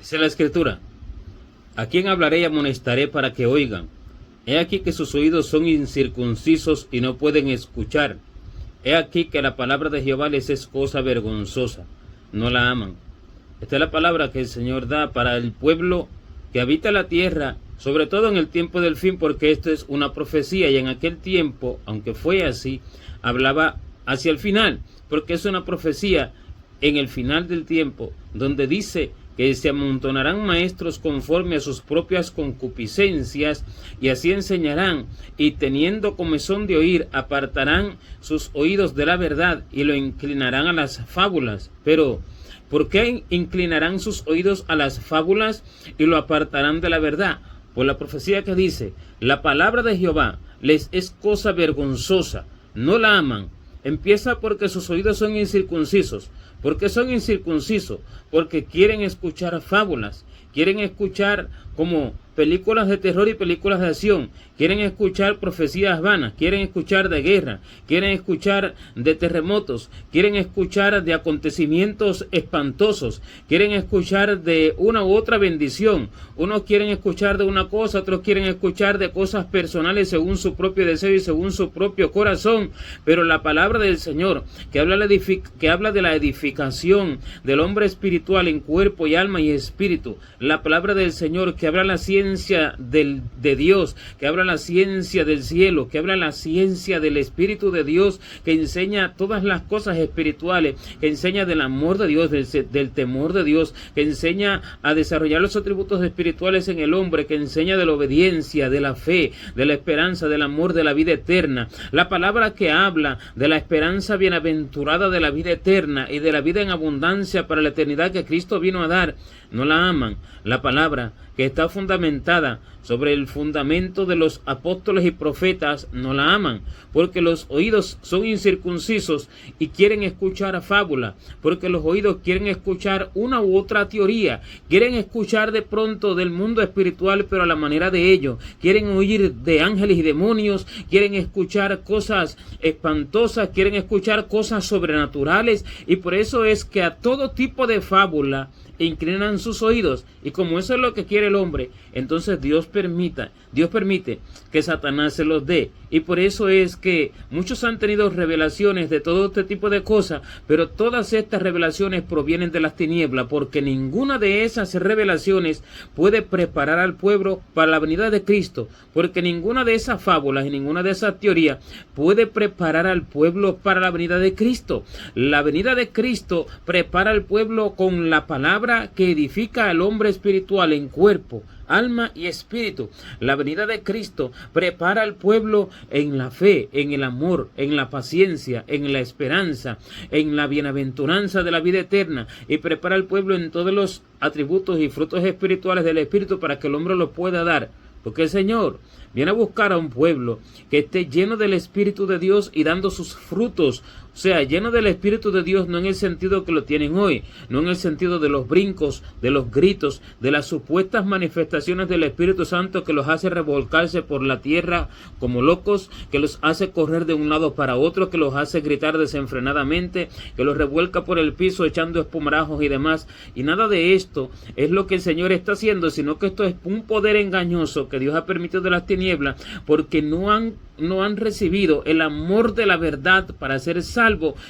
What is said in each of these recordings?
Dice la Escritura: ¿a quién hablaré y amonestaré para que oigan? He aquí que sus oídos son incircuncisos y no pueden escuchar. He aquí que la palabra de Jehová les es cosa vergonzosa, no la aman. Esta es la palabra que el Señor da para el pueblo que habita la tierra, sobre todo en el tiempo del fin, porque esto es una profecía, y en aquel tiempo, aunque fue así, hablaba hacia el final, porque es una profecía en el final del tiempo, donde dice que se amontonarán maestros conforme a sus propias concupiscencias, y así enseñarán, y teniendo comezón de oír, apartarán sus oídos de la verdad, y lo inclinarán a las fábulas. Pero ¿por qué inclinarán sus oídos a las fábulas y lo apartarán de la verdad? Por la profecía que dice: la palabra de Jehová les es cosa vergonzosa, no la aman. Empieza porque sus oídos son incircuncisos. ¿Por qué son incircuncisos? Porque quieren escuchar fábulas, quieren escuchar como películas de terror y películas de acción, quieren escuchar profecías vanas, quieren escuchar de guerra, quieren escuchar de terremotos, quieren escuchar de acontecimientos espantosos, quieren escuchar de una u otra bendición. Unos quieren escuchar de una cosa, otros quieren escuchar de cosas personales según su propio deseo y según su propio corazón. Pero la palabra del Señor, que habla de la edificación del hombre espiritual en cuerpo y alma y espíritu, la palabra del Señor que habla la ciencia de Dios, que habla la ciencia del cielo, que habla la ciencia del Espíritu de Dios, que enseña todas las cosas espirituales, que enseña del amor de Dios, del temor de Dios, que enseña a desarrollar los atributos espirituales en el hombre, que enseña de la obediencia, de la fe, de la esperanza, del amor, de la vida eterna. La palabra que habla de la esperanza bienaventurada de la vida eterna y de la vida en abundancia para la eternidad que Cristo vino a dar, no la aman. La palabra que está fundamentada sobre el fundamento de los apóstoles y profetas, no la aman, porque los oídos son incircuncisos y quieren escuchar fábula, porque los oídos quieren escuchar una u otra teoría, quieren escuchar de pronto del mundo espiritual, pero a la manera de ellos, quieren oír de ángeles y demonios, quieren escuchar cosas espantosas, quieren escuchar cosas sobrenaturales, y por eso es que a todo tipo de fábula inclinan sus oídos, y como eso es lo que quiere el hombre, entonces Dios permite que Satanás se los dé, y por eso es que muchos han tenido revelaciones de todo este tipo de cosas, pero todas estas revelaciones provienen de las tinieblas, porque ninguna de esas revelaciones puede preparar al pueblo para la venida de Cristo, porque ninguna de esas fábulas y ninguna de esas teorías puede preparar al pueblo para la venida de Cristo. La venida de Cristo prepara al pueblo con la palabra que edifica al hombre espiritual en cuerpo, alma y espíritu. La venida de Cristo prepara al pueblo en la fe, en el amor, en la paciencia, en la esperanza, en la bienaventuranza de la vida eterna, y prepara al pueblo en todos los atributos y frutos espirituales del Espíritu para que el hombre los pueda dar. Porque el Señor viene a buscar a un pueblo que esté lleno del Espíritu de Dios y dando sus frutos. O sea, lleno del Espíritu de Dios, no en el sentido que lo tienen hoy, no en el sentido de los brincos, de los gritos, de las supuestas manifestaciones del Espíritu Santo que los hace revolcarse por la tierra como locos, que los hace correr de un lado para otro, que los hace gritar desenfrenadamente, que los revuelca por el piso echando espumarajos y demás. Y nada de esto es lo que el Señor está haciendo, sino que esto es un poder engañoso que Dios ha permitido de las tinieblas, porque no han recibido el amor de la verdad para ser salvos,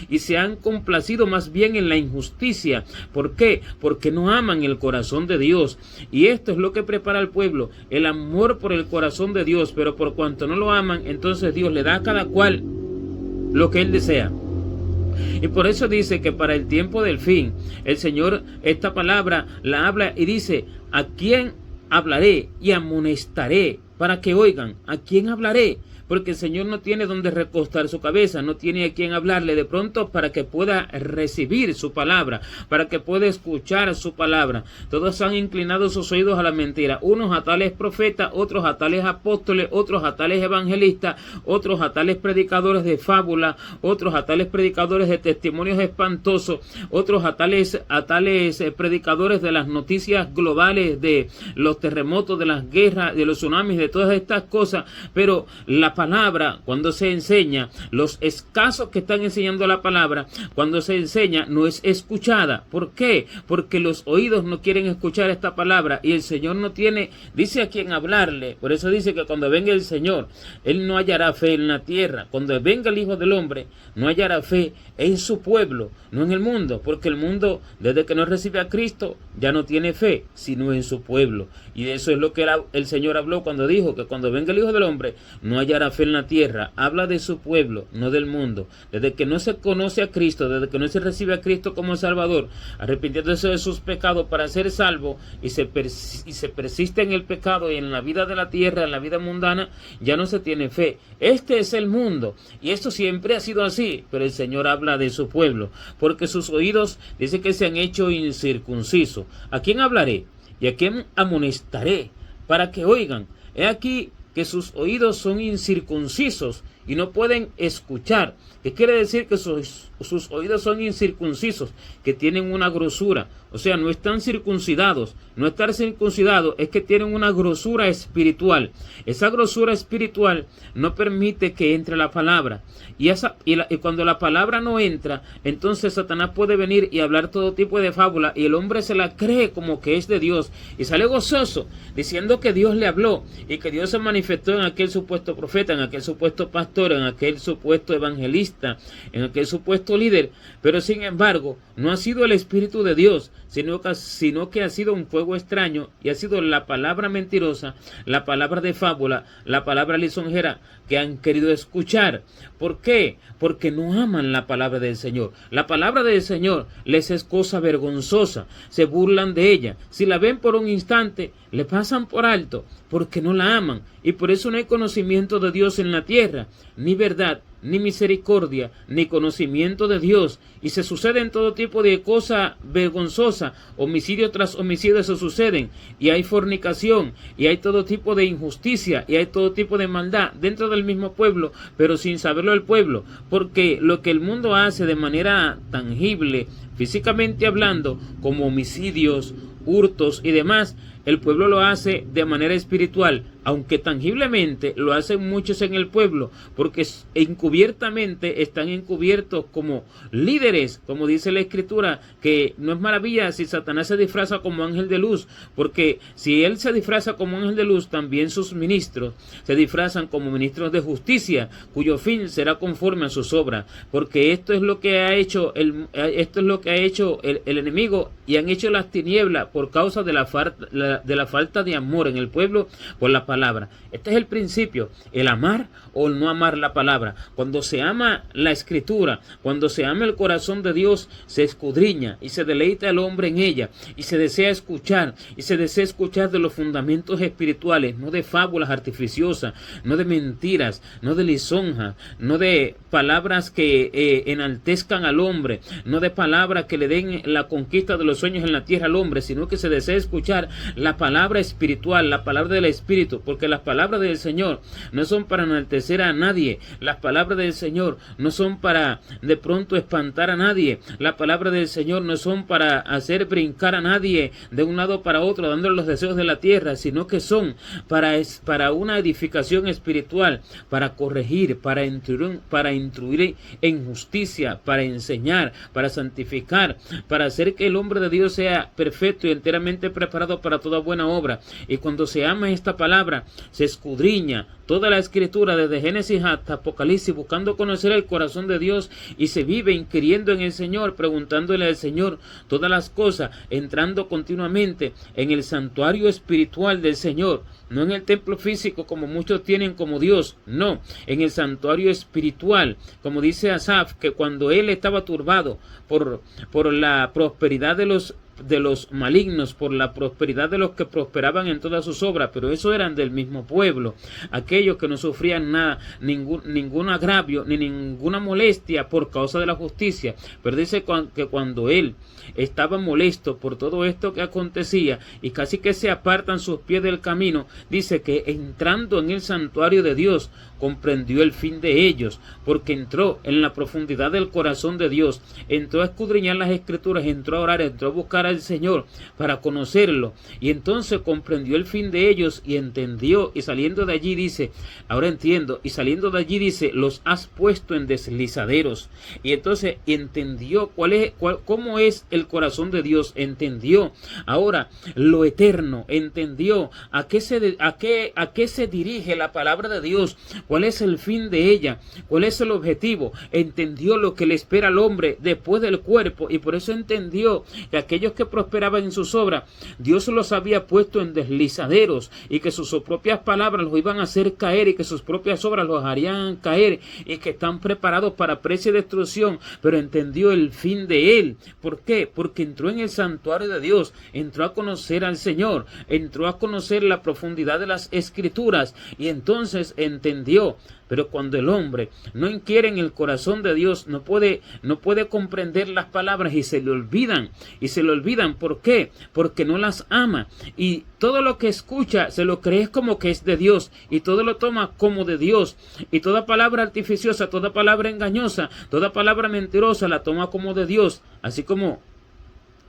y se han complacido más bien en la injusticia. ¿Por qué? Porque no aman el corazón de Dios, y esto es lo que prepara al pueblo, el amor por el corazón de Dios. Pero por cuanto no lo aman, entonces Dios le da a cada cual lo que Él desea. Y por eso dice que para el tiempo del fin, el Señor esta palabra la habla y dice: ¿a quién hablaré y amonestaré para que oigan? ¿A quién hablaré? Porque el Señor no tiene donde recostar su cabeza, no tiene a quien hablarle de pronto para que pueda recibir su palabra, para que pueda escuchar su palabra. Todos han inclinado sus oídos a la mentira, unos a tales profetas, otros a tales apóstoles, otros a tales evangelistas, otros a tales predicadores de fábula, otros a tales predicadores de testimonios espantosos, otros a tales predicadores de las noticias globales, de los terremotos, de las guerras, de los tsunamis, de todas estas cosas. Pero la palabra, cuando se enseña, los escasos que están enseñando la palabra, cuando se enseña, no es escuchada. ¿Por qué? Porque los oídos no quieren escuchar esta palabra y el Señor no tiene, dice a quién hablarle. Por eso dice que cuando venga el Señor, Él no hallará fe en la tierra. Cuando venga el Hijo del Hombre, no hallará fe en su pueblo, no en el mundo, porque el mundo, desde que no recibe a Cristo, ya no tiene fe, sino en su pueblo. Y eso es lo que el Señor habló cuando dijo que cuando venga el Hijo del Hombre, no hallará fe en la tierra. Habla de su pueblo, no del mundo. Desde que no se conoce a Cristo, desde que no se recibe a Cristo como Salvador, arrepintiéndose de sus pecados para ser salvo, y se persiste en el pecado y en la vida de la tierra, en la vida mundana, ya no se tiene fe. Este es el mundo, y esto siempre ha sido así, pero el Señor habla de su pueblo, porque sus oídos dice que se han hecho incircuncisos. ¿A quién hablaré? ¿Y a quién amonestaré para que oigan? He aquí que sus oídos son incircuncisos y no pueden escuchar. ¿Qué quiere decir que sus oídos son incircuncisos? Que tienen una grosura, o sea, no están circuncidados. No estar circuncidado es que tienen una grosura espiritual. Esa grosura espiritual no permite que entre la palabra. Y cuando la palabra no entra, entonces Satanás puede venir y hablar todo tipo de fábula, y el hombre se la cree como que es de Dios y sale gozoso diciendo que Dios le habló y que Dios se manifestó en aquel supuesto profeta, en aquel supuesto pastor, en aquel supuesto evangelista, en aquel supuesto líder. Pero sin embargo, no ha sido el Espíritu de Dios, sino que ha sido un fuego extraño, y ha sido la palabra mentirosa, la palabra de fábula, la palabra lisonjera que han querido escuchar. ¿Por qué? Porque no aman la palabra del Señor. La palabra del Señor les es cosa vergonzosa, se burlan de ella. Si la ven por un instante, le pasan por alto, porque no la aman, y por eso no hay conocimiento de Dios en la tierra, ni verdad, ni misericordia, ni conocimiento de Dios, y se suceden todo tipo de cosas vergonzosas, homicidio tras homicidio se suceden, y hay fornicación, y hay todo tipo de injusticia, y hay todo tipo de maldad dentro del mismo pueblo, pero sin saberlo el pueblo, porque lo que el mundo hace de manera tangible, físicamente hablando, como homicidios, hurtos y demás, el pueblo lo hace de manera espiritual, aunque tangiblemente lo hacen muchos en el pueblo, porque encubiertamente están encubiertos como líderes, como dice la Escritura, que no es maravilla si Satanás se disfraza como ángel de luz, porque si él se disfraza como ángel de luz, también sus ministros se disfrazan como ministros de justicia, cuyo fin será conforme a sus obras, porque esto es lo que ha hecho el enemigo, y han hecho las tinieblas por causa de la falta de amor en el pueblo por la palabra. Este es el principio, el amar o el no amar la palabra. Cuando se ama la Escritura, cuando se ama el corazón de Dios, se escudriña y se deleita el hombre en ella, y se desea escuchar de los fundamentos espirituales, no de fábulas artificiosas, no de mentiras, no de lisonjas, no de palabras que enaltezcan al hombre, no de palabras que le den la conquista de los sueños en la tierra al hombre, sino que se desea escuchar la palabra espiritual, la palabra del Espíritu, porque las palabras del Señor no son para enaltecer a nadie, las palabras del Señor no son para de pronto espantar a nadie, las palabras del Señor no son para hacer brincar a nadie de un lado para otro, dándole los deseos de la tierra, sino que son para una edificación espiritual, para corregir, para instruir en justicia, para enseñar, para santificar, para hacer que el hombre de Dios sea perfecto y enteramente preparado para toda buena obra. Y cuando se ama esta palabra, se escudriña toda la Escritura desde Génesis hasta Apocalipsis, buscando conocer el corazón de Dios, y se vive inquiriendo en el Señor, preguntándole al Señor todas las cosas, entrando continuamente en el santuario espiritual del Señor, no en el templo físico como muchos tienen como Dios, no, en el santuario espiritual, como dice Asaf, que cuando él estaba turbado por la prosperidad de los malignos, por la prosperidad de los que prosperaban en todas sus obras, pero eso eran del mismo pueblo, aquellos que no sufrían nada, ningún agravio, ni ninguna molestia por causa de la justicia. Pero dice que cuando él estaba molesto por todo esto que acontecía, y casi que se apartan sus pies del camino, dice que entrando en el santuario de Dios, comprendió el fin de ellos, porque entró en la profundidad del corazón de Dios, entró a escudriñar las Escrituras, entró a orar, entró a buscar buscar al Señor, para conocerlo. Y entonces comprendió el fin de ellos y entendió, y saliendo de allí dice, ahora entiendo, y saliendo de allí dice, los has puesto en deslizaderos. Y entonces entendió cómo es el corazón de Dios, entendió ahora lo eterno, entendió a qué se dirige la palabra de Dios, cuál es el fin de ella, cuál es el objetivo, entendió lo que le espera al hombre después del cuerpo, y por eso entendió que aquellos que prosperaban en sus obras, Dios los había puesto en deslizaderos, y que sus propias palabras los iban a hacer caer, y que sus propias obras los harían caer, y que están preparados para presa y destrucción, pero entendió el fin de él. ¿Por qué? Porque entró en el santuario de Dios, entró a conocer al Señor, entró a conocer la profundidad de las Escrituras, y entonces entendió. Pero cuando el hombre no inquiere en el corazón de Dios, no puede comprender las palabras, y se le olvidan. ¿Por qué? Porque no las ama. Y todo lo que escucha se lo cree como que es de Dios, y todo lo toma como de Dios. Y toda palabra artificiosa, toda palabra engañosa, toda palabra mentirosa la toma como de Dios. Así como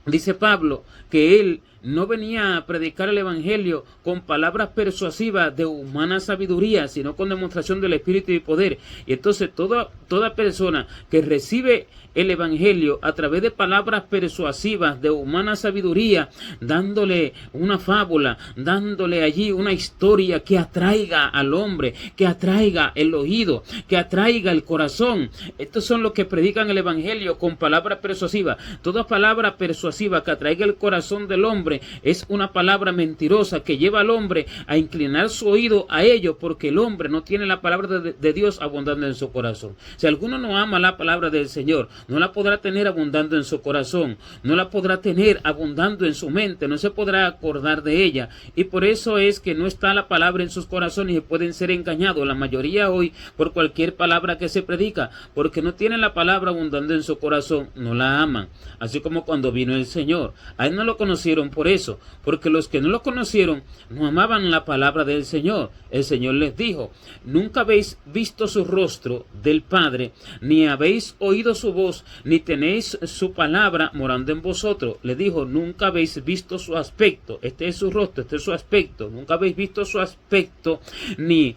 dice Pablo que él no venía a predicar el evangelio con palabras persuasivas de humana sabiduría, sino con demostración del Espíritu y poder. Y entonces toda persona que recibe el evangelio a través de palabras persuasivas de humana sabiduría, dándole una fábula, dándole allí una historia que atraiga al hombre, que atraiga el oído, que atraiga el corazón. Estos son los que predican el evangelio con palabras persuasivas. Toda palabra persuasiva que atraiga el corazón del hombre es una palabra mentirosa que lleva al hombre a inclinar su oído a ello, porque el hombre no tiene la palabra de Dios abundando en su corazón. Si alguno no ama la palabra del Señor, no la podrá tener abundando en su corazón, no la podrá tener abundando en su mente, no se podrá acordar de ella, y por eso es que no está la palabra en sus corazones y pueden ser engañados la mayoría hoy por cualquier palabra que se predica, porque no tienen la palabra abundando en su corazón, no la aman. Así como cuando vino el Señor, a él no lo conocieron por eso, porque los que no lo conocieron no amaban la palabra del Señor. El Señor les dijo, nunca habéis visto su rostro del Padre, ni habéis oído su voz, ni tenéis su palabra morando en vosotros. Le dijo, nunca habéis visto su aspecto, este es su rostro, este es su aspecto, nunca habéis visto su aspecto, ni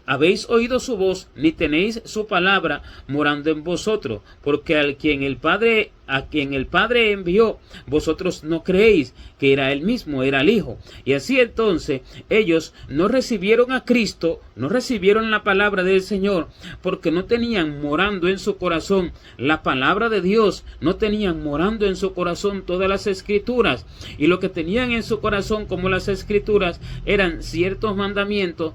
habéis oído su voz, ni tenéis su palabra morando en vosotros, porque a quien el Padre envió, vosotros no creéis que era él mismo, era el Hijo. Y así entonces ellos no recibieron a Cristo, no recibieron la palabra del Señor, porque no tenían morando en su corazón la palabra de Dios, no tenían morando en su corazón todas las Escrituras, y lo que tenían en su corazón como las Escrituras eran ciertos mandamientos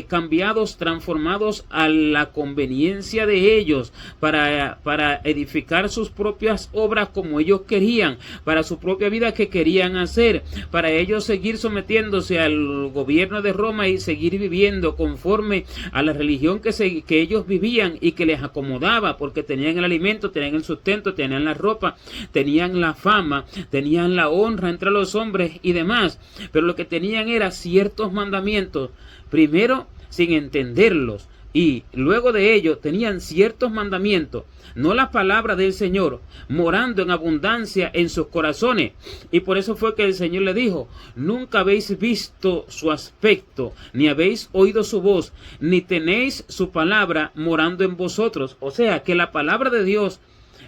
cambiados, transformados a la conveniencia de ellos, para edificar sus propias obras como ellos querían, para su propia vida que querían hacer, para ellos seguir sometiéndose al gobierno de Roma y seguir viviendo conforme a la religión que ellos vivían y que les acomodaba, porque tenían el alimento, tenían el sustento, tenían la ropa, tenían la fama, tenían la honra entre los hombres y demás, pero lo que tenían era ciertos mandamientos, primero sin entenderlos, y luego de ello tenían ciertos mandamientos, no la palabra del Señor, morando en abundancia en sus corazones. Y por eso fue que el Señor le dijo, nunca habéis visto su aspecto, ni habéis oído su voz, ni tenéis su palabra morando en vosotros. O sea, que la palabra de Dios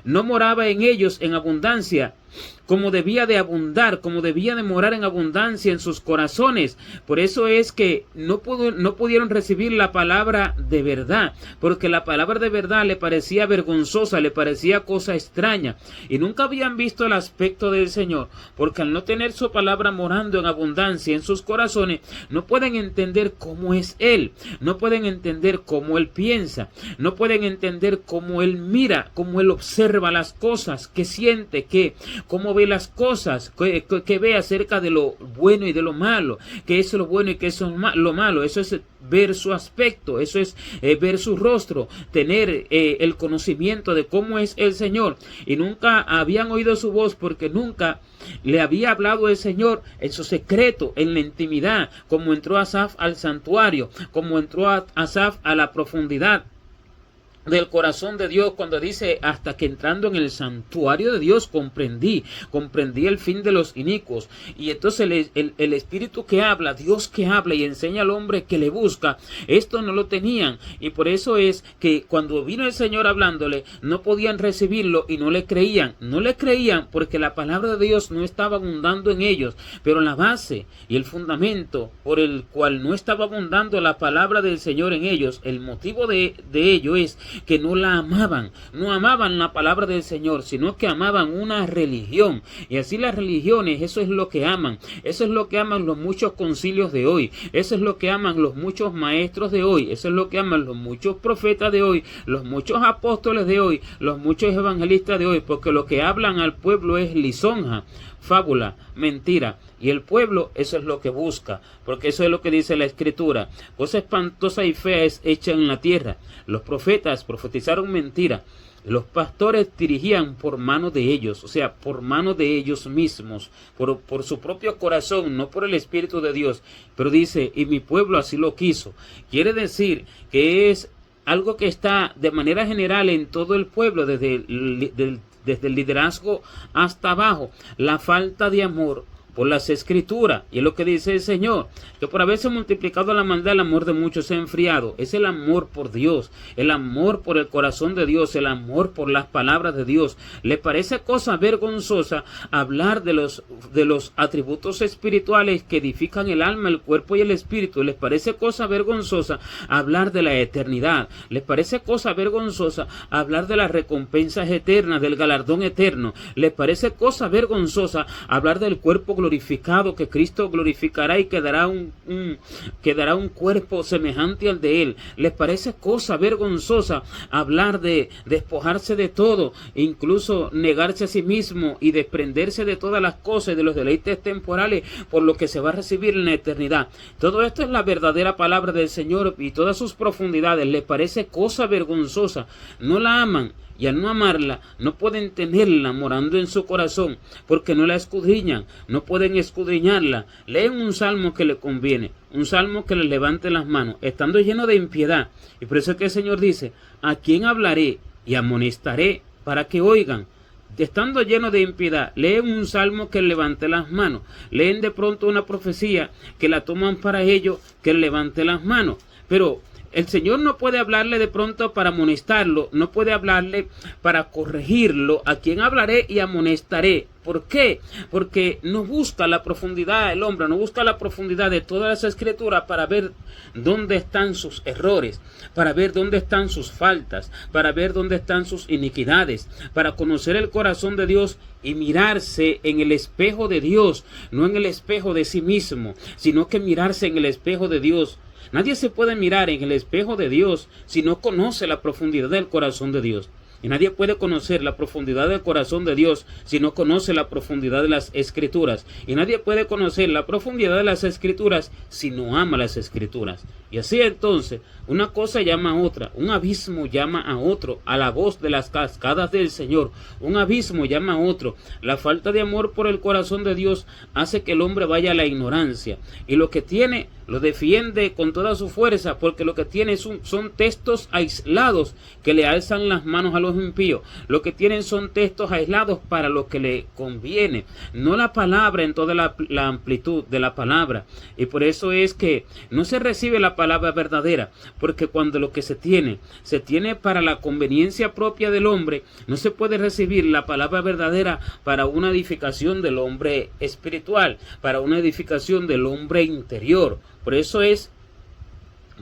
no moraba en ellos en abundancia, como debía de abundar, como debía de morar en abundancia en sus corazones. Por eso es que no pudieron recibir la palabra de verdad, porque la palabra de verdad le parecía vergonzosa, le parecía cosa extraña, y nunca habían visto el aspecto del Señor, porque al no tener su palabra morando en abundancia en sus corazones, no pueden entender cómo es Él, no pueden entender cómo Él piensa, no pueden entender cómo Él mira, cómo Él observa las cosas, que siente, cómo ve las cosas, que ve acerca de lo bueno y de lo malo, que es lo bueno y que es lo malo. Eso es ver su aspecto, eso es ver su rostro, tener el conocimiento de cómo es el Señor. Y nunca habían oído su voz, porque nunca le había hablado el Señor en su secreto, en la intimidad, como entró Asaf al santuario, como entró Asaf a la profundidad del corazón de Dios, cuando dice hasta que entrando en el santuario de Dios comprendí el fin de los inicuos. Y entonces el Espíritu que habla, Dios que habla y enseña al hombre que le busca, esto no lo tenían, y por eso es que cuando vino el Señor hablándole, no podían recibirlo y no le creían porque la palabra de Dios no estaba abundando en ellos. Pero la base y el fundamento por el cual no estaba abundando la palabra del Señor en ellos, el motivo de ello es que no la amaban, no amaban la palabra del Señor, sino que amaban una religión. Y así las religiones, eso es lo que aman, eso es lo que aman los muchos concilios de hoy, eso es lo que aman los muchos maestros de hoy, eso es lo que aman los muchos profetas de hoy, los muchos apóstoles de hoy, los muchos evangelistas de hoy, porque lo que hablan al pueblo es lisonja, fábula, mentira, y el pueblo eso es lo que busca, porque eso es lo que dice la Escritura: cosa espantosa y fea es hecha en la tierra. Los profetas profetizaron mentira, los pastores dirigían por mano de ellos, o sea, por mano de ellos mismos, por su propio corazón, no por el Espíritu de Dios. Pero dice, y mi pueblo así lo quiso. Quiere decir que es algo que está de manera general en todo el pueblo, desde el liderazgo hasta abajo, la falta de amor por las Escrituras. Y es lo que dice el Señor, que por haberse multiplicado la maldad, el amor de muchos se ha enfriado. Es el amor por Dios, el amor por el corazón de Dios, el amor por las palabras de Dios. ¿Le parece cosa vergonzosa hablar de los atributos espirituales que edifican el alma, el cuerpo y el espíritu? ¿Les parece cosa vergonzosa hablar de la eternidad? ¿Les parece cosa vergonzosa hablar de las recompensas eternas, del galardón eterno? ¿Les parece cosa vergonzosa hablar del cuerpo glorificado, que Cristo glorificará y quedará un cuerpo semejante al de Él? ¿Les parece cosa vergonzosa hablar de despojarse de todo, incluso negarse a sí mismo y desprenderse de todas las cosas y de los deleites temporales por lo que se va a recibir en la eternidad? Todo esto es la verdadera palabra del Señor y todas sus profundidades. ¿Les parece cosa vergonzosa? No la aman. Y al no amarla, no pueden tenerla morando en su corazón, porque no la escudriñan, no pueden escudriñarla. Leen un salmo que le conviene, un salmo que les levante las manos, estando lleno de impiedad. Y por eso es que el Señor dice, ¿a quién hablaré y amonestaré para que oigan? Estando lleno de impiedad, leen un salmo que levante las manos, leen de pronto una profecía que la toman para ello, que levante las manos. Pero el Señor no puede hablarle de pronto para amonestarlo, no puede hablarle para corregirlo. ¿A quién hablaré y amonestaré? ¿Por qué? Porque no busca la profundidad el hombre, no busca la profundidad de todas las Escrituras para ver dónde están sus errores, para ver dónde están sus faltas, para ver dónde están sus iniquidades, para conocer el corazón de Dios y mirarse en el espejo de Dios, no en el espejo de sí mismo, sino que mirarse en el espejo de Dios. Nadie se puede mirar en el espejo de Dios si no conoce la profundidad del corazón de Dios. Y nadie puede conocer la profundidad del corazón de Dios si no conoce la profundidad de las Escrituras. Y nadie puede conocer la profundidad de las Escrituras si no ama las Escrituras. Y así entonces, una cosa llama a otra, un abismo llama a otro, a la voz de las cascadas del Señor. Un abismo llama a otro. La falta de amor por el corazón de Dios hace que el hombre vaya a la ignorancia. Y lo que tiene lo defiende con toda su fuerza, porque lo que tiene son textos aislados que le alzan las manos a los impíos. Lo que tienen son textos aislados para lo que le conviene, no la palabra en toda la amplitud de la palabra. Y por eso es que no se recibe la palabra verdadera, porque cuando lo que se tiene para la conveniencia propia del hombre, no se puede recibir la palabra verdadera para una edificación del hombre espiritual, para una edificación del hombre interior. Por eso es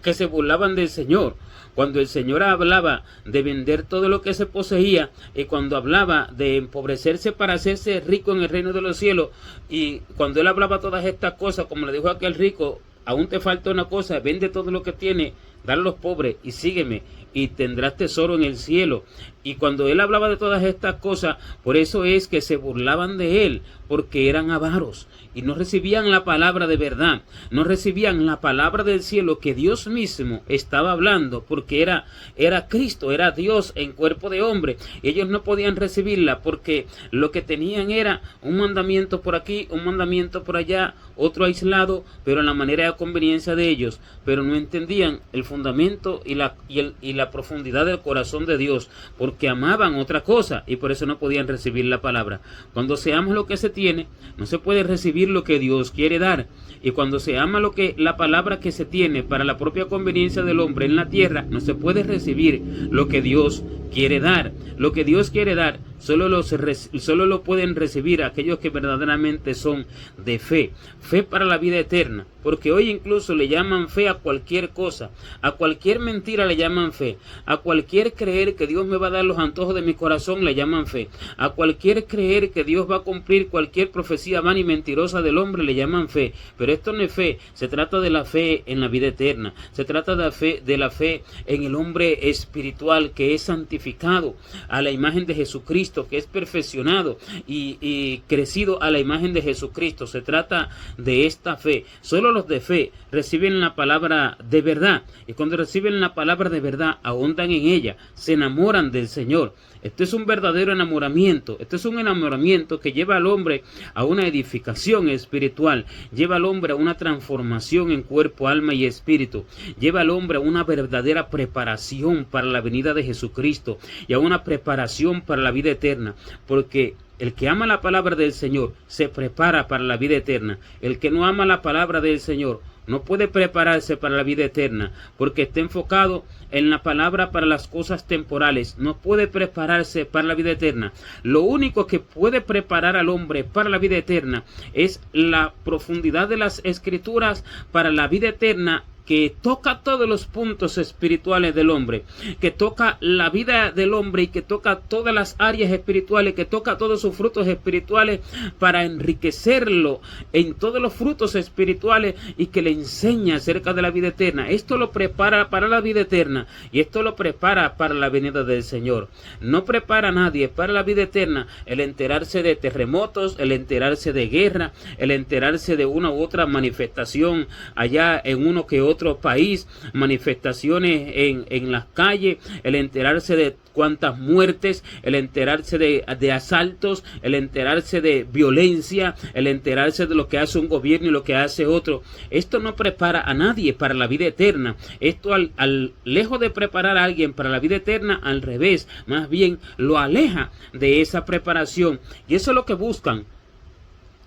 que se burlaban del Señor. Cuando el Señor hablaba de vender todo lo que se poseía, y cuando hablaba de empobrecerse para hacerse rico en el reino de los cielos, y cuando Él hablaba todas estas cosas, como le dijo a aquel rico, aún te falta una cosa, vende todo lo que tiene, dale a los pobres y sígueme y tendrás tesoro en el cielo. Y cuando Él hablaba de todas estas cosas, por eso es que se burlaban de Él, porque eran avaros y no recibían la palabra de verdad, no recibían la palabra del cielo que Dios mismo estaba hablando, porque era Cristo, era Dios en cuerpo de hombre. Ellos no podían recibirla porque lo que tenían era un mandamiento por aquí, un mandamiento por allá, otro aislado, pero en la manera de conveniencia de ellos, pero no entendían el fundamento y la la profundidad del corazón de Dios, porque amaban otra cosa y por eso no podían recibir la palabra. Cuando se ama lo que se tiene, no se puede recibir lo que Dios quiere dar. Y cuando se ama la palabra que se tiene para la propia conveniencia del hombre en la tierra, no se puede recibir lo que Dios quiere dar. Lo que Dios quiere dar solo lo pueden recibir aquellos que verdaderamente son de fe. Fe para la vida eterna. Porque hoy incluso le llaman fe a cualquier cosa. A cualquier mentira le llaman fe. A cualquier creer que Dios me va a dar los antojos de mi corazón le llaman fe. A cualquier creer que Dios va a cumplir cualquier profecía vana y mentirosa del hombre le llaman fe. Pero esto no es fe. Se trata de la fe en la vida eterna. Se trata de la fe en el hombre espiritual que es santificado a la imagen de Jesucristo, que es perfeccionado y crecido a la imagen de Jesucristo. Se trata de esta fe. Solo los de fe reciben la palabra de verdad, y cuando reciben la palabra de verdad ahondan en ella, se enamoran del Señor. Esto es un verdadero enamoramiento. Esto es un enamoramiento que lleva al hombre a una edificación espiritual, lleva al hombre a una transformación en cuerpo, alma y espíritu, lleva al hombre a una verdadera preparación para la venida de Jesucristo y a una preparación para la vida eterna, porque el que ama la palabra del Señor se prepara para la vida eterna. El que no ama la palabra del Señor no puede prepararse para la vida eterna, porque está enfocado en la palabra para las cosas temporales. No puede prepararse para la vida eterna. Lo único que puede preparar al hombre para la vida eterna es la profundidad de las Escrituras para la vida eterna, que toca todos los puntos espirituales del hombre, que toca la vida del hombre y que toca todas las áreas espirituales, que toca todos sus frutos espirituales para enriquecerlo en todos los frutos espirituales y que le enseña acerca de la vida eterna. Esto lo prepara para la vida eterna y esto lo prepara para la venida del Señor. No prepara a nadie para la vida eterna el enterarse de terremotos, el enterarse de guerra, el enterarse de una u otra manifestación allá en uno que otro país, manifestaciones en las calles, el enterarse de cuántas muertes, el enterarse de asaltos, el enterarse de violencia, el enterarse de lo que hace un gobierno y lo que hace otro. Esto no prepara a nadie para la vida eterna. Esto lejos de preparar a alguien para la vida eterna, al revés, más bien lo aleja de esa preparación. Y eso es lo que buscan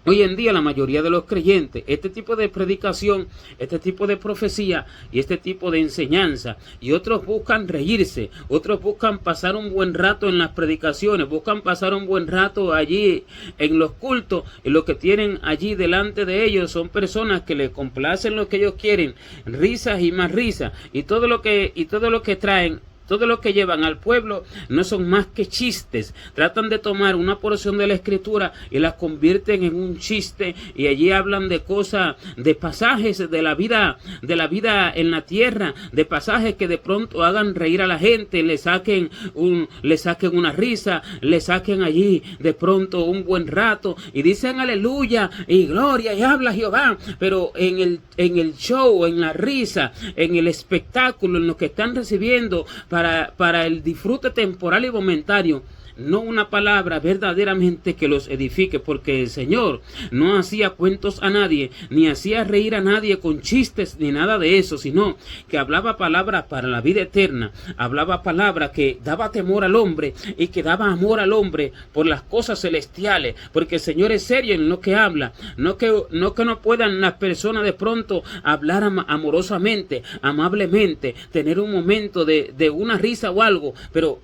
hoy en día la mayoría de los creyentes, este tipo de predicación, este tipo de profecía y este tipo de enseñanza. Y otros buscan reírse, otros buscan pasar un buen rato en las predicaciones, buscan pasar un buen rato allí en los cultos, y lo que tienen allí delante de ellos son personas que les complacen lo que ellos quieren, risas y más risas, y todo lo que traen, todo lo que llevan al pueblo no son más que chistes. Tratan de tomar una porción de la Escritura y la convierten en un chiste, y allí hablan de cosas, de pasajes de la vida en la tierra, de pasajes que de pronto hagan reír a la gente, le saquen una risa, le saquen allí de pronto un buen rato y dicen aleluya y gloria y habla Jehová, pero en el show, en la risa, en el espectáculo, en lo que están recibiendo para el disfrute temporal y momentario, no una palabra verdaderamente que los edifique, porque el Señor no hacía cuentos a nadie, ni hacía reír a nadie con chistes, ni nada de eso, sino que hablaba palabras para la vida eterna, hablaba palabras que daba temor al hombre y que daba amor al hombre por las cosas celestiales, porque el Señor es serio en lo que habla, no que no puedan las personas de pronto hablar amorosamente, amablemente, tener un momento de una risa o algo, pero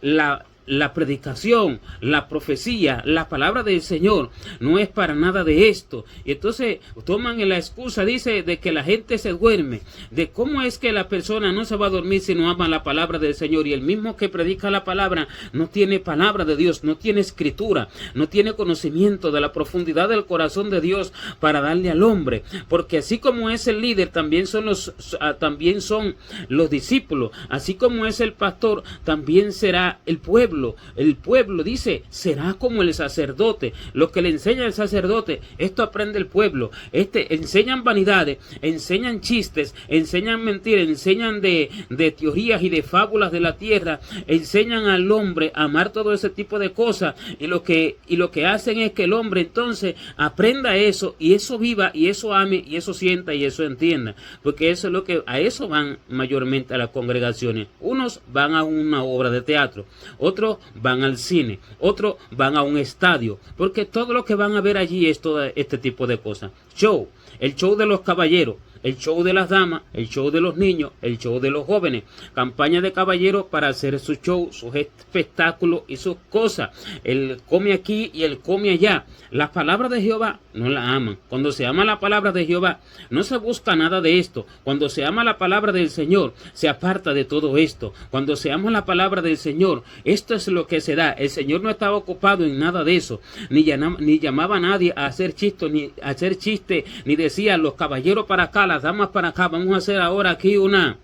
la predicación, la profecía, la palabra del Señor no es para nada de esto. Y entonces toman la excusa, dice, de que la gente se duerme, de cómo es que la persona no se va a dormir si no ama la palabra del Señor. Y el mismo que predica la palabra no tiene palabra de Dios, no tiene escritura, no tiene conocimiento de la profundidad del corazón de Dios para darle al hombre, porque así como es el líder, también son los discípulos, así como es el pastor, también será el pueblo. pueblo dice, será como el sacerdote. Lo que le enseña el sacerdote, esto aprende el pueblo. Enseñan vanidades, enseñan chistes, enseñan mentiras, enseñan de teorías y de fábulas de la tierra, enseñan al hombre a amar todo ese tipo de cosas, y lo que hacen es que el hombre entonces aprenda eso, y eso viva, y eso ame, y eso sienta, y eso entienda, porque eso es lo que, a eso van mayormente a las congregaciones. Unos van a una obra de teatro, otros van al cine, otros van a un estadio, porque todo lo que van a ver allí es todo este tipo de cosas. Show, el show de los caballeros, el show de las damas, el show de los niños, el show de los jóvenes, campaña de caballeros para hacer su show, sus espectáculos y sus cosas. Él come aquí y él come allá. Las palabras de Jehová no la aman. Cuando se ama la palabra de Jehová, no se busca nada de esto. Cuando se ama la palabra del Señor, se aparta de todo esto. Cuando se ama la palabra del Señor, esto es lo que se da. El Señor no estaba ocupado en nada de eso, ni llamaba a nadie a hacer chiste, ni decía los caballeros para acá, las damas para acá. Vamos a hacer ahora aquí una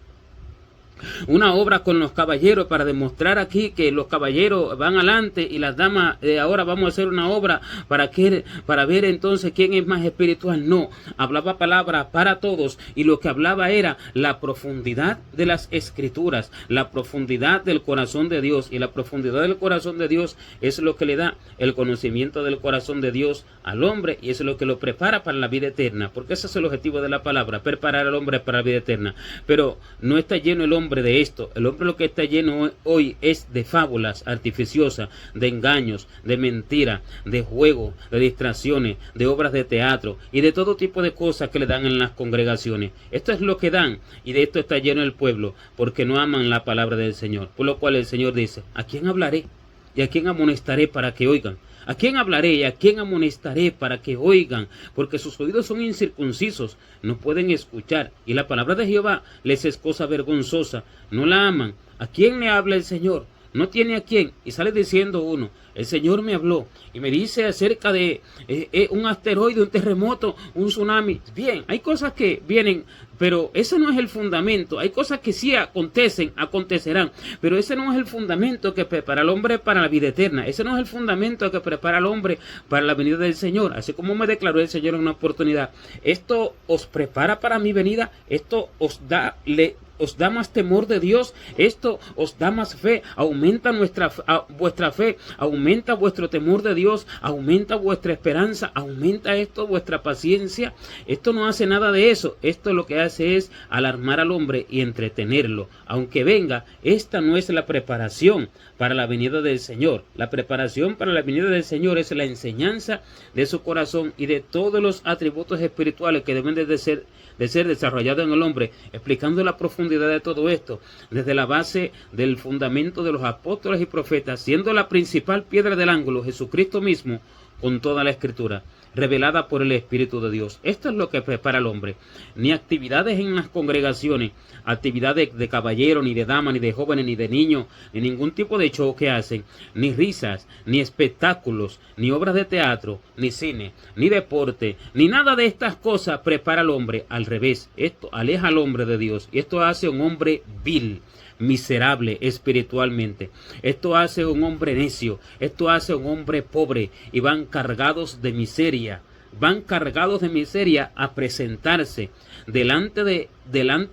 obra con los caballeros para demostrar aquí que los caballeros van adelante y las damas ahora vamos a hacer una obra para ver entonces quién es más espiritual. No, hablaba palabras para todos, y lo que hablaba era la profundidad de las escrituras, la profundidad del corazón de Dios, y la profundidad del corazón de Dios es lo que le da el conocimiento del corazón de Dios al hombre, y eso es lo que lo prepara para la vida eterna, porque ese es el objetivo de la palabra, preparar al hombre para la vida eterna. Pero no está lleno el hombre de esto. El hombre lo que está lleno hoy es de fábulas artificiosas, de engaños, de mentiras, de juegos, de distracciones, de obras de teatro y de todo tipo de cosas que le dan en las congregaciones. Esto es lo que dan, y de esto está lleno el pueblo, porque no aman la palabra del Señor. Por lo cual el Señor dice, ¿a quién hablaré y a quién amonestaré para que oigan? ¿A quién hablaré y a quién amonestaré para que oigan? Porque sus oídos son incircuncisos, no pueden escuchar, y la palabra de Jehová les es cosa vergonzosa, no la aman. ¿A quién le habla el Señor? No tiene a quién. Y sale diciendo uno, el Señor me habló y me dice acerca de un asteroide, un terremoto, un tsunami. Bien, hay cosas que vienen, pero ese no es el fundamento. Hay cosas que sí acontecerán, pero ese no es el fundamento que prepara al hombre para la vida eterna. Ese no es el fundamento que prepara al hombre para la venida del Señor. Así como me declaró el Señor en una oportunidad, esto os prepara para mi venida, esto os da más temor de Dios, esto os da más fe, aumenta vuestra fe, aumenta vuestro temor de Dios, aumenta vuestra esperanza, aumenta esto vuestra paciencia. Esto no hace nada de eso. Esto lo que hace es alarmar al hombre y entretenerlo. Aunque venga, esta no es la preparación para la venida del Señor. La preparación para la venida del Señor es la enseñanza de su corazón y de todos los atributos espirituales que deben de ser desarrollados en el hombre, explicando la profundidad de todo esto, desde la base del fundamento de los apóstoles y profetas, siendo la principal piedra del ángulo Jesucristo mismo, con toda la escritura, revelada por el Espíritu de Dios. Esto es lo que prepara al hombre. Ni actividades en las congregaciones, actividades de caballero, ni de dama, ni de jóvenes, ni de niños, ni ningún tipo de show que hacen, ni risas, ni espectáculos, ni obras de teatro, ni cine, ni deporte, ni nada de estas cosas prepara al hombre. Al revés, esto aleja al hombre de Dios, y esto hace un hombre vil, miserable espiritualmente. Esto hace un hombre necio, esto hace un hombre pobre, y van cargados de miseria a presentarse delante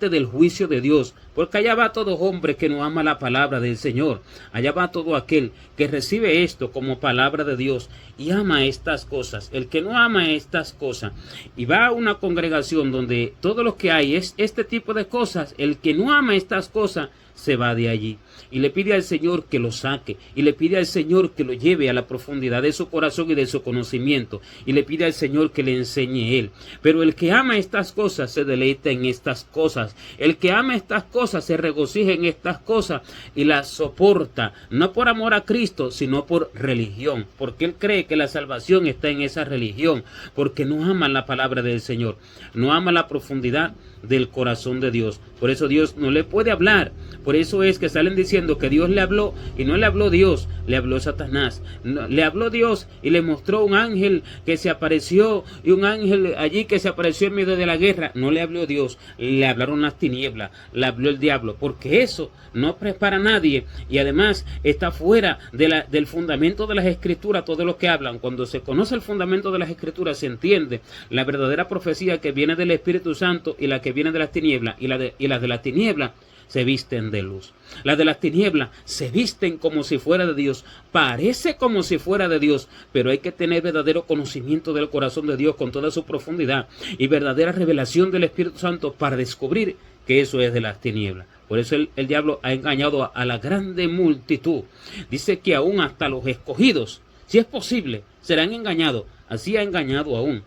del juicio de Dios, porque allá va todo hombre que no ama la palabra del Señor, allá va todo aquel que recibe esto como palabra de Dios y ama estas cosas. El que no ama estas cosas y va a una congregación donde todo lo que hay es este tipo de cosas, el que no ama estas cosas se va de allí y le pide al Señor que lo saque, y le pide al Señor que lo lleve a la profundidad de su corazón y de su conocimiento, y le pide al Señor que le enseñe Él. Pero el que ama estas cosas se deleita en estas cosas, el que ama estas cosas se regocija en estas cosas y las soporta, no por amor a Cristo, sino por religión, porque él cree que la salvación está en esa religión, porque no ama la palabra del Señor, no ama la profundidad del corazón de Dios. Por eso Dios no le puede hablar. Por eso es que salen diciendo que Dios le habló, y no le habló Dios, le habló Satanás. No, le habló Dios y le mostró un ángel que se apareció, y un ángel allí que se apareció en medio de la guerra. No le habló Dios, le hablaron las tinieblas, le habló el diablo, porque eso no prepara a nadie y además está fuera del fundamento de las escrituras, todo lo que hablan. Cuando se conoce el fundamento de las escrituras se entiende la verdadera profecía que viene del Espíritu Santo y la que viene de las tinieblas, y las de las tinieblas se visten de luz. Las de las tinieblas se visten como si fuera de Dios, parece como si fuera de Dios, pero hay que tener verdadero conocimiento del corazón de Dios con toda su profundidad y verdadera revelación del Espíritu Santo para descubrir que eso es de las tinieblas. Por eso el diablo ha engañado a la grande multitud. Dice que aún hasta los escogidos, si es posible, serán engañados. Así ha engañado aún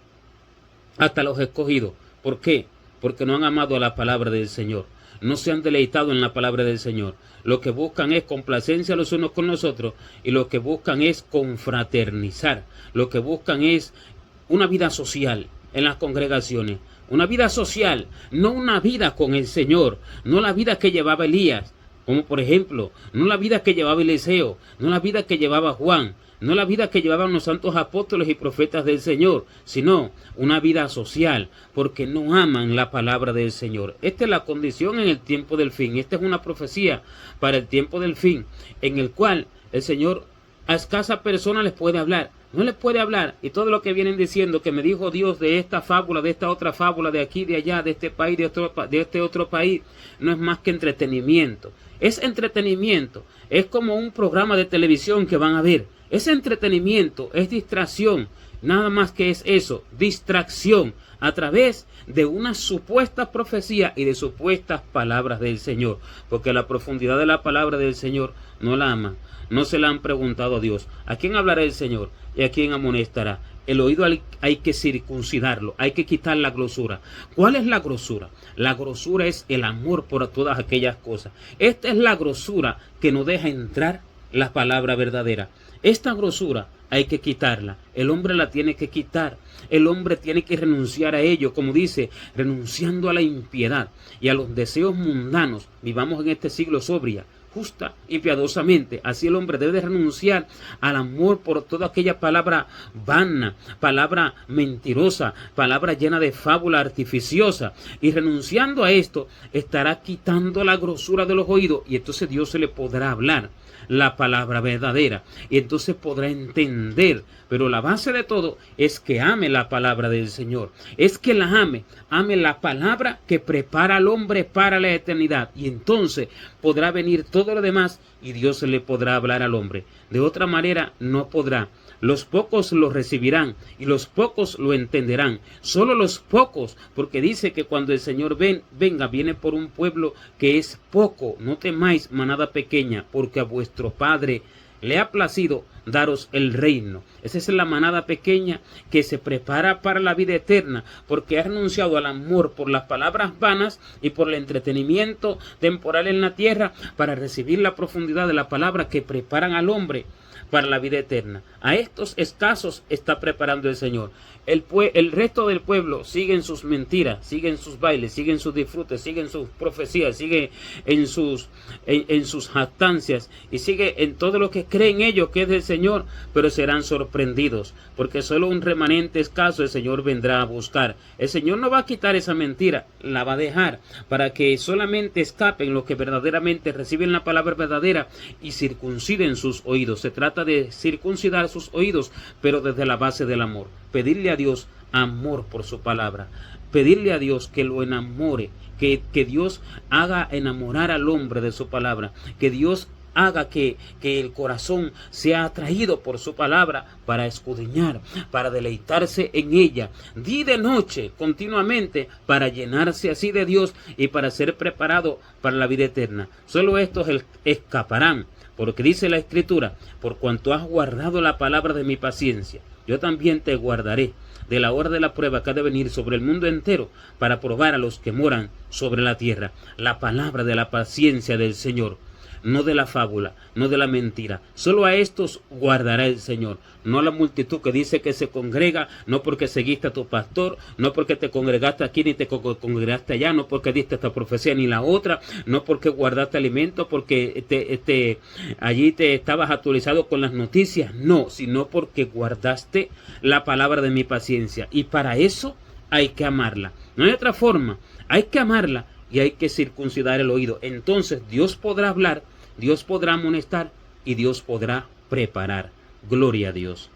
hasta los escogidos. ¿Por qué? Porque no han amado a la palabra del Señor. No se han deleitado en la palabra del Señor. Lo que buscan es complacencia los unos con los otros y lo que buscan es confraternizar. Lo que buscan es una vida social en las congregaciones. Una vida social, no una vida con el Señor, no la vida que llevaba Elías, como por ejemplo, no la vida que llevaba Eliseo, no la vida que llevaba Juan, no la vida que llevaban los santos apóstoles y profetas del Señor, sino una vida social, porque no aman la palabra del Señor. Esta es la condición en el tiempo del fin. Esta es una profecía para el tiempo del fin, en el cual el Señor a escasas personas les puede hablar. No les puede hablar, y todo lo que vienen diciendo que me dijo Dios de esta fábula, de esta otra fábula, de aquí, de allá, de este país, de este otro país, no es más que entretenimiento. Es entretenimiento, es como un programa de televisión que van a ver. Es entretenimiento, es distracción, nada más que es eso, distracción, a través de una supuesta profecía y de supuestas palabras del Señor, porque la profundidad de la palabra del Señor no la aman, no se la han preguntado a Dios. ¿A quién hablará el Señor y a quién amonestará? El oído hay que circuncidarlo, hay que quitar la grosura. ¿Cuál es la grosura? La grosura es el amor por todas aquellas cosas. Esta es la grosura que no deja entrar la palabra verdadera. Esta grosura hay que quitarla. El hombre la tiene que quitar. El hombre tiene que renunciar a ello, como dice, renunciando a la impiedad y a los deseos mundanos. Vivamos en este siglo sobria, justa y piadosamente. Así el hombre debe de renunciar al amor por toda aquella palabra vana, palabra mentirosa, palabra llena de fábula artificiosa. Y renunciando a esto, estará quitando la grosura de los oídos y entonces Dios se le podrá hablar la palabra verdadera y entonces podrá entender. Pero la base de todo es que ame la palabra del Señor, es que la ame la palabra que prepara al hombre para la eternidad, y entonces podrá venir todo lo demás y Dios se le podrá hablar al hombre. De otra manera no podrá. Los pocos lo recibirán y los pocos lo entenderán. Solo los pocos, porque dice que cuando el Señor venga, viene por un pueblo que es poco. No temáis, manada pequeña, porque a vuestro Padre le ha placido daros el reino. Esa es la manada pequeña que se prepara para la vida eterna, porque ha renunciado al amor por las palabras vanas y por el entretenimiento temporal en la tierra para recibir la profundidad de la palabra que preparan al hombre para la vida eterna. A estos escasos está preparando el Señor. El resto del pueblo sigue en sus mentiras, sigue en sus bailes, sigue en sus disfrutes, sigue en sus profecías, sigue en sus jactancias y sigue en todo lo que creen ellos que es del Señor, pero serán sorprendidos, porque solo un remanente escaso el Señor vendrá a buscar. El Señor no va a quitar esa mentira, la va a dejar para que solamente escapen los que verdaderamente reciben la palabra verdadera y circunciden sus oídos. Se trata de circuncidar sus oídos, pero desde la base del amor. Pedirle a Dios amor por su palabra. Pedirle a Dios que lo enamore, que Dios haga enamorar al hombre de su palabra, que Dios haga que el corazón sea atraído por su palabra para escudriñar, para deleitarse en ella, día y de noche, continuamente, para llenarse así de Dios y para ser preparado para la vida eterna. Solo estos escaparán, porque dice la Escritura, por cuanto has guardado la palabra de mi paciencia, yo también te guardaré de la hora de la prueba que ha de venir sobre el mundo entero para probar a los que moran sobre la tierra. La palabra de la paciencia del Señor, no de la fábula, no de la mentira. Solo a estos guardará el Señor, no a la multitud que dice que se congrega, no porque seguiste a tu pastor, no porque te congregaste aquí ni te congregaste allá, no porque diste esta profecía ni la otra, no porque guardaste alimento, porque allí te estabas actualizado con las noticias, no, sino porque guardaste la palabra de mi paciencia. Y para eso hay que amarla. No hay otra forma. Hay que amarla y hay que circuncidar el oído. Entonces Dios podrá hablar, Dios podrá amonestar y Dios podrá preparar. Gloria a Dios.